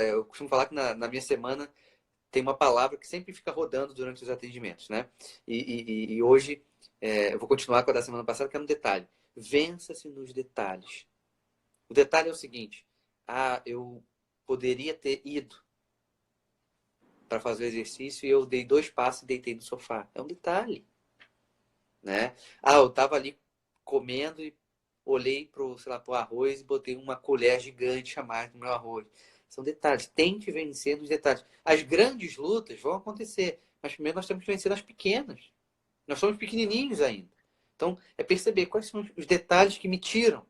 Eu costumo falar que na minha semana tem uma palavra que sempre fica rodando durante os atendimentos, né? E hoje eu vou continuar com a da semana passada, que é no detalhe. Vença-se nos detalhes. O detalhe é o seguinte: eu poderia ter ido para fazer o exercício e eu dei 2 passos e deitei no sofá. É um detalhe, né? Eu estava ali comendo e olhei pro arroz e botei uma colher gigante a mais no meu arroz. São detalhes. Tente vencer nos detalhes. As grandes lutas vão acontecer, mas primeiro nós temos que vencer as pequenas. Nós somos pequenininhos ainda. Então, é perceber quais são os detalhes que me tiram.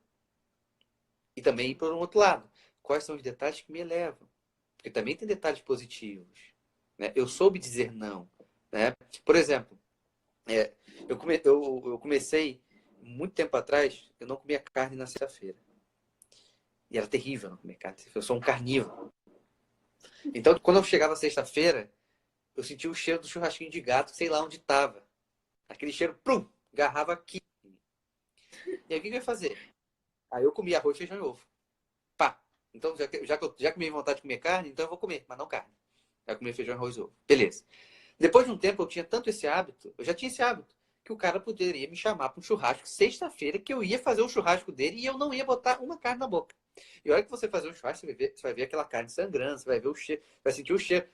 E também, por um outro lado, quais são os detalhes que me elevam. Porque também tem detalhes positivos. Né? Eu soube dizer não. Né? Por exemplo, eu comecei, muito tempo atrás, eu não comia carne na sexta-feira. E era terrível não comer carne. Eu sou um carnívoro. Então, quando eu chegava sexta-feira, eu senti o cheiro do churrasquinho de gato, sei lá onde estava. Aquele cheiro, plum, agarrava aqui. E aí o que eu ia fazer? Aí eu comia arroz, feijão e ovo. Pá. Então, já que me vontade de comer carne, então eu vou comer, mas não carne. Vai comer feijão, arroz e ovo. Beleza. Depois de um tempo, eu tinha tanto esse hábito, eu já tinha esse hábito, que o cara poderia me chamar para um churrasco sexta-feira, que eu ia fazer o churrasco dele e eu não ia botar uma carne na boca. E a hora que você fazer um churrasco, você vai ver aquela carne sangrando, você vai ver o cheiro, vai sentir o cheiro.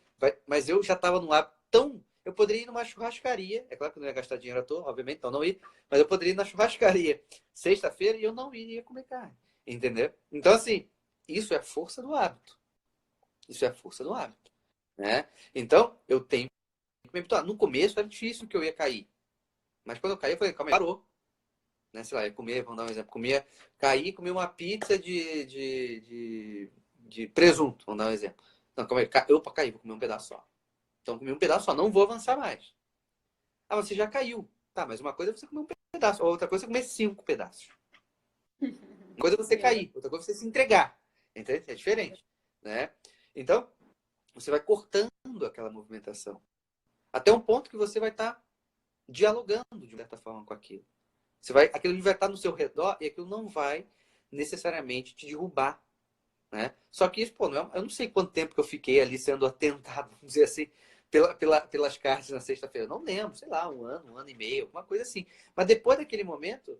Mas eu já estava num hábito tão. Eu poderia ir numa churrascaria, é claro que eu não ia gastar dinheiro à toa, obviamente, então não ir, mas eu poderia ir na churrascaria sexta-feira e eu não iria comer carne. Entendeu? Então, assim, isso é força do hábito. Isso é força do hábito. Né? Então, eu tenho que me habituar. No começo era difícil que eu ia cair. Mas quando eu caí, eu falei, calma aí, parou. Né? Sei lá, ia comer, vamos dar um exemplo. Caí e comi uma pizza de presunto, vamos dar um exemplo. Não, calma aí, eu para cair, vou comer um pedaço só. Então, comi um pedaço só, não vou avançar mais. Ah, você já caiu. Tá, mas uma coisa é você comer um pedaço, outra coisa é comer 5 pedaços. Uma coisa é você cair, outra coisa é você se entregar. Entende? É diferente. Né? Então, você vai cortando aquela movimentação. Até um ponto que você vai estar dialogando de certa forma com aquilo. Aquilo vai estar no seu redor e aquilo não vai necessariamente te derrubar. Né? Só que isso, pô, eu não sei quanto tempo que eu fiquei ali sendo atentado, vamos dizer assim, pelas cartas na sexta-feira. Eu não lembro, sei lá, um ano e meio, alguma coisa assim. Mas depois daquele momento,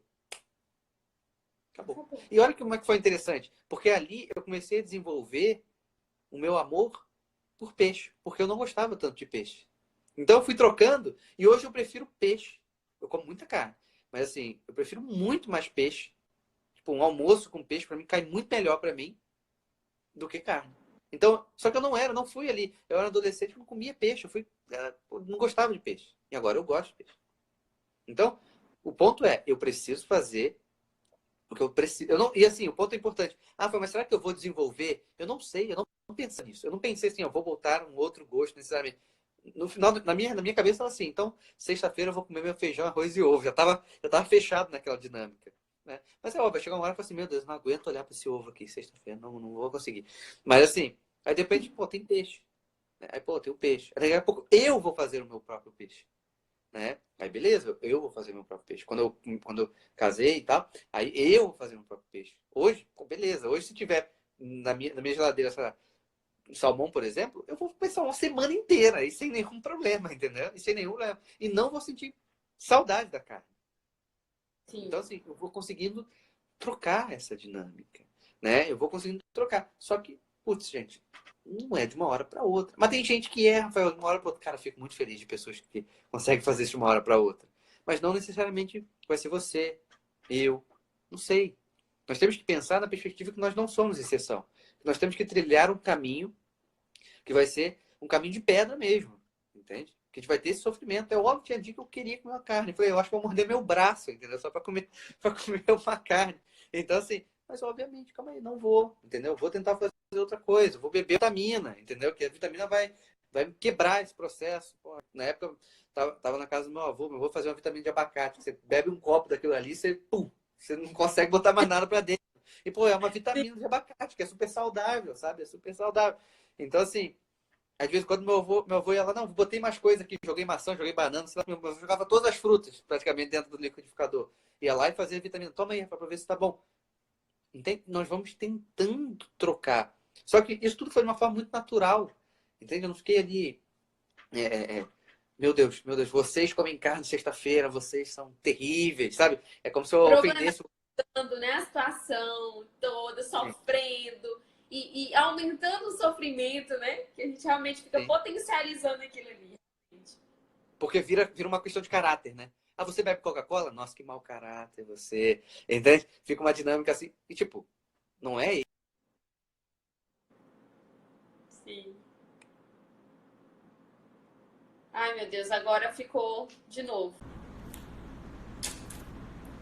acabou. E olha como é que foi interessante. Porque ali eu comecei a desenvolver o meu amor por peixe. Porque eu não gostava tanto de peixe. Então eu fui trocando e hoje eu prefiro peixe. Eu como muita carne. Mas assim, eu prefiro muito mais peixe. Tipo, um almoço com peixe, para mim, cai muito melhor para mim do que carne. Então, só que eu não fui ali. Eu era adolescente, eu não comia peixe. Não gostava de peixe. E agora eu gosto de peixe. Então, o ponto é, eu preciso fazer o que eu preciso. E assim, o ponto é importante. Ah, mas será que eu vou desenvolver? Eu não sei, eu não pensei nisso. Eu não pensei assim, eu vou botar um outro gosto necessariamente. No final, na minha cabeça, era assim, então, sexta-feira eu vou comer meu feijão, arroz e ovo. Já tava fechado naquela dinâmica. Né? Mas é óbvio, vai chegar uma hora e falar assim, meu Deus, não aguento olhar para esse ovo aqui sexta-feira, não vou conseguir. Mas assim, aí depende, pô, tem peixe. Né? Aí, pô, tem o peixe. Aí, daqui a pouco eu vou fazer o meu próprio peixe. Né? Aí beleza, eu vou fazer meu próprio peixe. Quando eu casei e tal, aí eu vou fazer meu próprio peixe. Hoje, pô, beleza. Hoje, se tiver na minha geladeira, sei lá, salmão, por exemplo, eu vou pensar uma semana inteira e sem nenhum problema, entendeu? E sem nenhum problema. E não vou sentir saudade da carne. Sim. Então, assim, eu vou conseguindo trocar essa dinâmica, né? Eu vou conseguindo trocar. Só que, putz, gente, não é de uma hora para outra. Mas tem gente que Rafael, de uma hora para outra. Cara, eu fico muito feliz de pessoas que conseguem fazer isso de uma hora para outra. Mas não necessariamente vai ser você, eu, não sei. Nós temos que pensar na perspectiva que nós não somos exceção. Nós temos que trilhar um caminho que vai ser um caminho de pedra mesmo, entende? Que a gente vai ter esse sofrimento. É óbvio que tinha dia que eu queria comer uma carne. Eu falei, eu acho que vou morder meu braço, entendeu? Só para comer uma carne. Então, assim, mas obviamente, calma aí, não vou, entendeu? Vou tentar fazer outra coisa, vou beber vitamina, entendeu? Que a vitamina vai quebrar esse processo. Pô, na época, eu tava na casa do meu avô fazer uma vitamina de abacate. Você bebe um copo daquilo ali, você não consegue botar mais nada para dentro. E, pô, é uma vitamina de abacate, que é super saudável, sabe? É super saudável. Então, assim, às vezes, quando meu avô ia lá, não, botei mais coisa aqui, joguei maçã, joguei banana, sei lá, meu avô jogava todas as frutas, praticamente, dentro do liquidificador. Ia lá e fazia vitamina. Toma aí, para ver se tá bom. Entende? Nós vamos tentando trocar. Só que isso tudo foi de uma forma muito natural. Entende? Eu não fiquei ali... Meu Deus, vocês comem carne sexta-feira, vocês são terríveis, sabe? É como se eu ofendesse... Né, a situação toda, sofrendo e aumentando o sofrimento, né? Que a gente realmente fica potencializando aquilo ali. Porque vira uma questão de caráter, né? Ah, você bebe Coca-Cola? Nossa, que mau caráter você. Entende? Fica uma dinâmica assim. E tipo, não é isso. Sim. Ai, meu Deus, agora ficou de novo.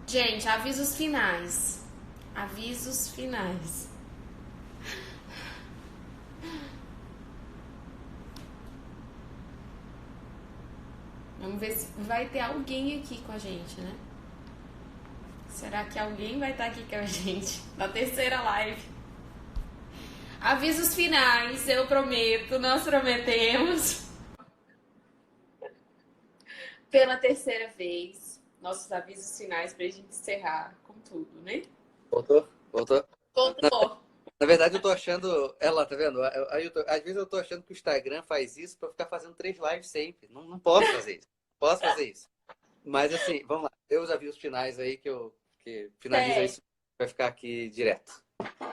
Gente, avisos finais. Avisos finais. Vamos ver se vai ter alguém aqui com a gente, né? Será que alguém vai estar aqui com a gente na terceira live? Avisos finais, eu prometo, nós prometemos. pela terceira vez. Nossos avisos finais pra gente encerrar com tudo, né? Voltou? Voltou? Voltou. Na verdade, eu tô achando. Ela, tá vendo? Às vezes eu tô achando que o Instagram faz isso pra ficar fazendo 3 lives sempre. Não, não posso fazer isso. Posso fazer isso. Mas assim, vamos lá. Dê os avisos finais aí que finaliza Certo, isso. Vai ficar aqui direto.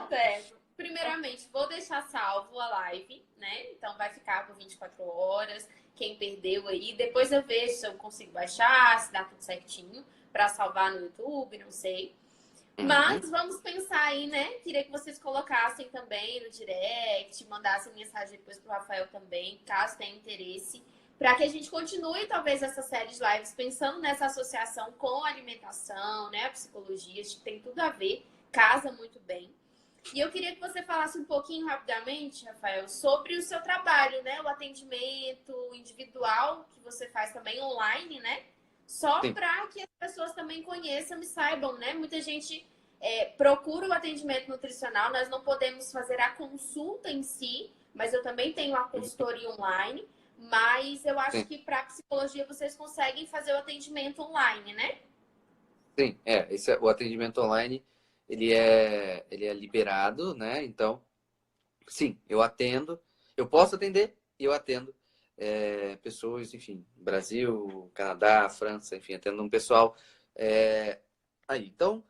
certo. Primeiramente, vou deixar salvo a live, né? Então vai ficar por 24 horas. Quem perdeu aí, depois eu vejo se eu consigo baixar, se dá tudo certinho para salvar no YouTube, não sei. Uhum. Mas vamos pensar aí, né? Queria que vocês colocassem também no direct, mandassem mensagem depois pro Rafael também, caso tenha interesse, para que a gente continue talvez essa série de lives pensando nessa associação com a alimentação, né? A psicologia, acho que tem tudo a ver, casa muito bem. E eu queria que você falasse um pouquinho rapidamente, Rafael, sobre o seu trabalho, né? O atendimento individual que você faz também online, né? Só Sim, para que as pessoas também conheçam e saibam, né? Muita gente procura o atendimento nutricional, nós não podemos fazer a consulta em si, mas eu também tenho a consultoria online. Mas eu acho sim. que para psicologia vocês conseguem fazer o atendimento online, né? Sim, o atendimento online, ele é liberado, né? Então, sim, eu atendo, eu posso atender e eu atendo pessoas, enfim, Brasil, Canadá, França, enfim, atendo um pessoal aí. Então,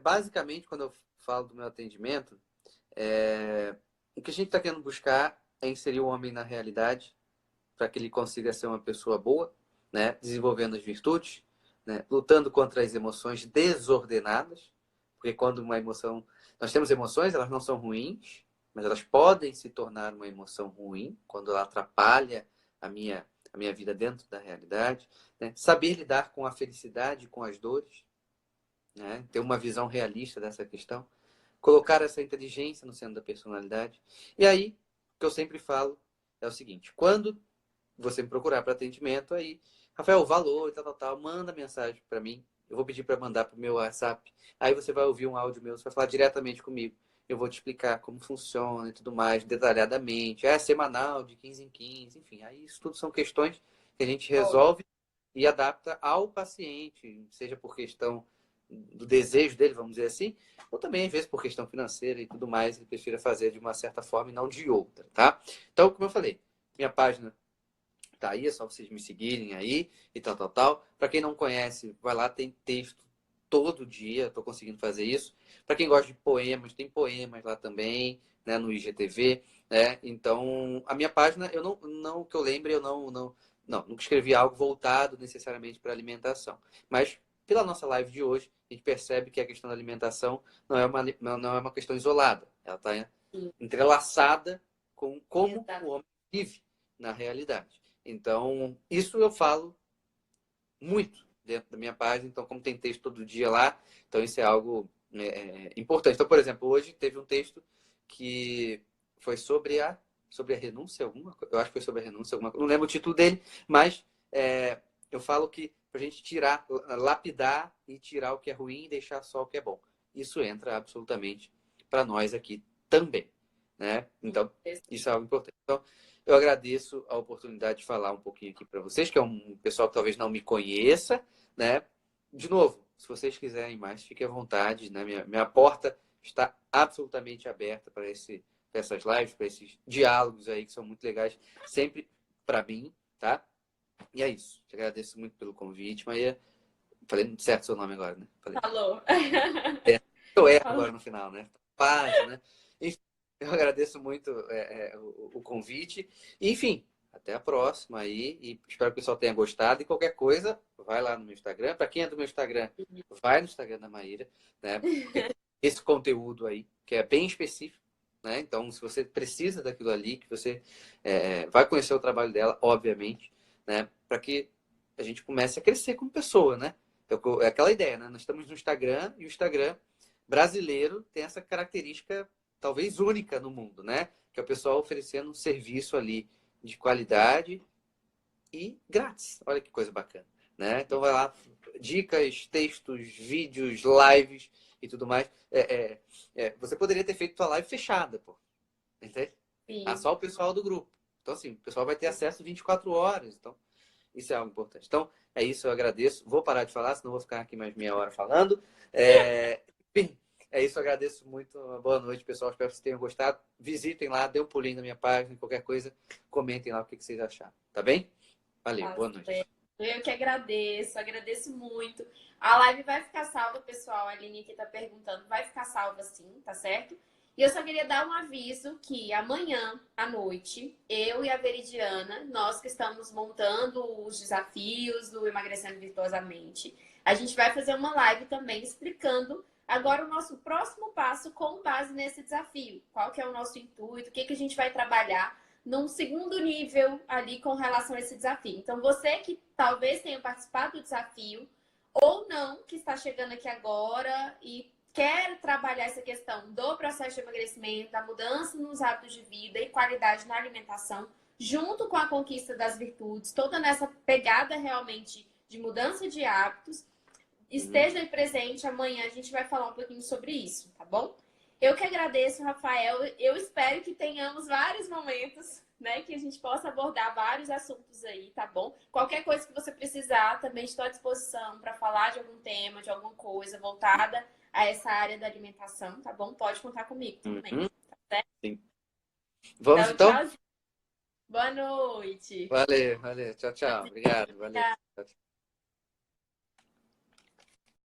basicamente, quando eu falo do meu atendimento, o que a gente está querendo buscar é inserir o homem na realidade para que ele consiga ser uma pessoa boa, né? Desenvolvendo as virtudes, né? Lutando contra as emoções desordenadas, porque quando uma emoção, nós temos emoções, elas não são ruins, mas elas podem se tornar uma emoção ruim quando ela atrapalha a minha vida dentro da realidade, né? Saber lidar com a felicidade, com as dores, né? Ter uma visão realista dessa questão, colocar essa inteligência no centro da personalidade. E aí, o que eu sempre falo é o seguinte: quando você me procurar para atendimento, aí, Rafael, valor, tal, tal, tal, manda mensagem para mim. Eu vou pedir para mandar para o meu WhatsApp. Aí você vai ouvir um áudio meu, você vai falar diretamente comigo. Eu vou te explicar como funciona e tudo mais, detalhadamente. É semanal, de 15 em 15, enfim. Aí isso tudo são questões que a gente resolve e adapta ao paciente, seja por questão do desejo dele, vamos dizer assim, ou também, às vezes, por questão financeira e tudo mais, ele prefira fazer de uma certa forma e não de outra, tá? Então, como eu falei, minha página tá aí, é só vocês me seguirem aí e tal, tal, tal. Para quem não conhece, vai lá, tem texto todo dia, estou conseguindo fazer isso. Para quem gosta de poemas, tem poemas lá também, né, no IGTV, né? Então, a minha página, eu não que eu lembre, eu nunca escrevi algo voltado necessariamente para alimentação. Mas pela nossa live de hoje, a gente percebe que a questão da alimentação não é uma questão isolada. Ela está entrelaçada com como o homem vive na realidade. Então, isso eu falo muito dentro da minha página. Então, como tem texto todo dia lá, então isso é algo importante. Então, por exemplo, hoje teve um texto que foi sobre a renúncia, eu acho que foi sobre a renúncia, não lembro o título dele, mas eu falo que para a gente tirar, lapidar e tirar o que é ruim e deixar só o que é bom. Isso entra absolutamente para nós aqui também, né? Então, isso é algo importante. Então, eu agradeço a oportunidade de falar um pouquinho aqui para vocês, que é um pessoal que talvez não me conheça, né? De novo, se vocês quiserem mais, fiquem à vontade, né? Minha porta está absolutamente aberta para essas lives, para esses diálogos aí que são muito legais, sempre para mim, tá? E é isso. Te agradeço muito pelo convite, Maria. Falei certo seu nome agora, né? Falei. Falou. Eu erro Falou. agora no final, né? Paz, né? Enfim, eu agradeço muito o convite. Enfim, até a próxima aí. E espero que o pessoal tenha gostado. E qualquer coisa, vai lá no meu Instagram. Para quem é do meu Instagram, vai no Instagram da Maíra, né? Porque tem esse conteúdo aí, que é bem específico, né? Então, se você precisa daquilo ali, que você vai conhecer o trabalho dela, obviamente, né? Para que a gente comece a crescer como pessoa, né? Então, é aquela ideia, né? Nós estamos no Instagram e o Instagram brasileiro tem essa característica talvez única no mundo, né? Que é o pessoal oferecendo um serviço ali de qualidade e grátis. Olha que coisa bacana, né? Então vai lá, dicas, textos, vídeos, lives e tudo mais. Você poderia ter feito sua live fechada, pô. Entende? Sim. Só o pessoal do grupo. Então, assim, o pessoal vai ter acesso 24 horas. Então, Isso é algo importante. Então, é isso, eu agradeço. Vou parar de falar, senão vou ficar aqui mais meia hora falando. Enfim, é isso, eu agradeço muito. Boa noite, pessoal. Espero que vocês tenham gostado. Visitem lá, dê um pulinho na minha página, qualquer coisa, comentem lá o que vocês acharam. Tá bem? Valeu, boa noite. Eu que agradeço muito. A live vai ficar salva, pessoal. A Aline aqui tá perguntando, vai ficar salva sim, tá certo? E eu só queria dar um aviso que amanhã à noite, eu e a Veridiana, nós que estamos montando os desafios do Emagrecendo Virtuosamente, a gente vai fazer uma live também explicando agora o nosso próximo passo com base nesse desafio. Qual que é o nosso intuito, o que a gente vai trabalhar num segundo nível ali com relação a esse desafio. Então, você que talvez tenha participado do desafio ou não, que está chegando aqui agora e quer trabalhar essa questão do processo de emagrecimento, da mudança nos hábitos de vida e qualidade na alimentação, junto com a conquista das virtudes, toda nessa pegada realmente de mudança de hábitos, esteja aí presente. Amanhã a gente vai falar um pouquinho sobre isso, tá bom? Eu que agradeço, Rafael. Eu espero que tenhamos vários momentos, né? Que a gente possa abordar vários assuntos aí, tá bom? Qualquer coisa que você precisar, também estou à disposição para falar de algum tema, de alguma coisa voltada a essa área da alimentação, tá bom? Pode contar comigo também, tá certo? Sim. Vamos então? então? Boa noite. Valeu. Tchau, tchau. Obrigado. Valeu. Tchau, tchau.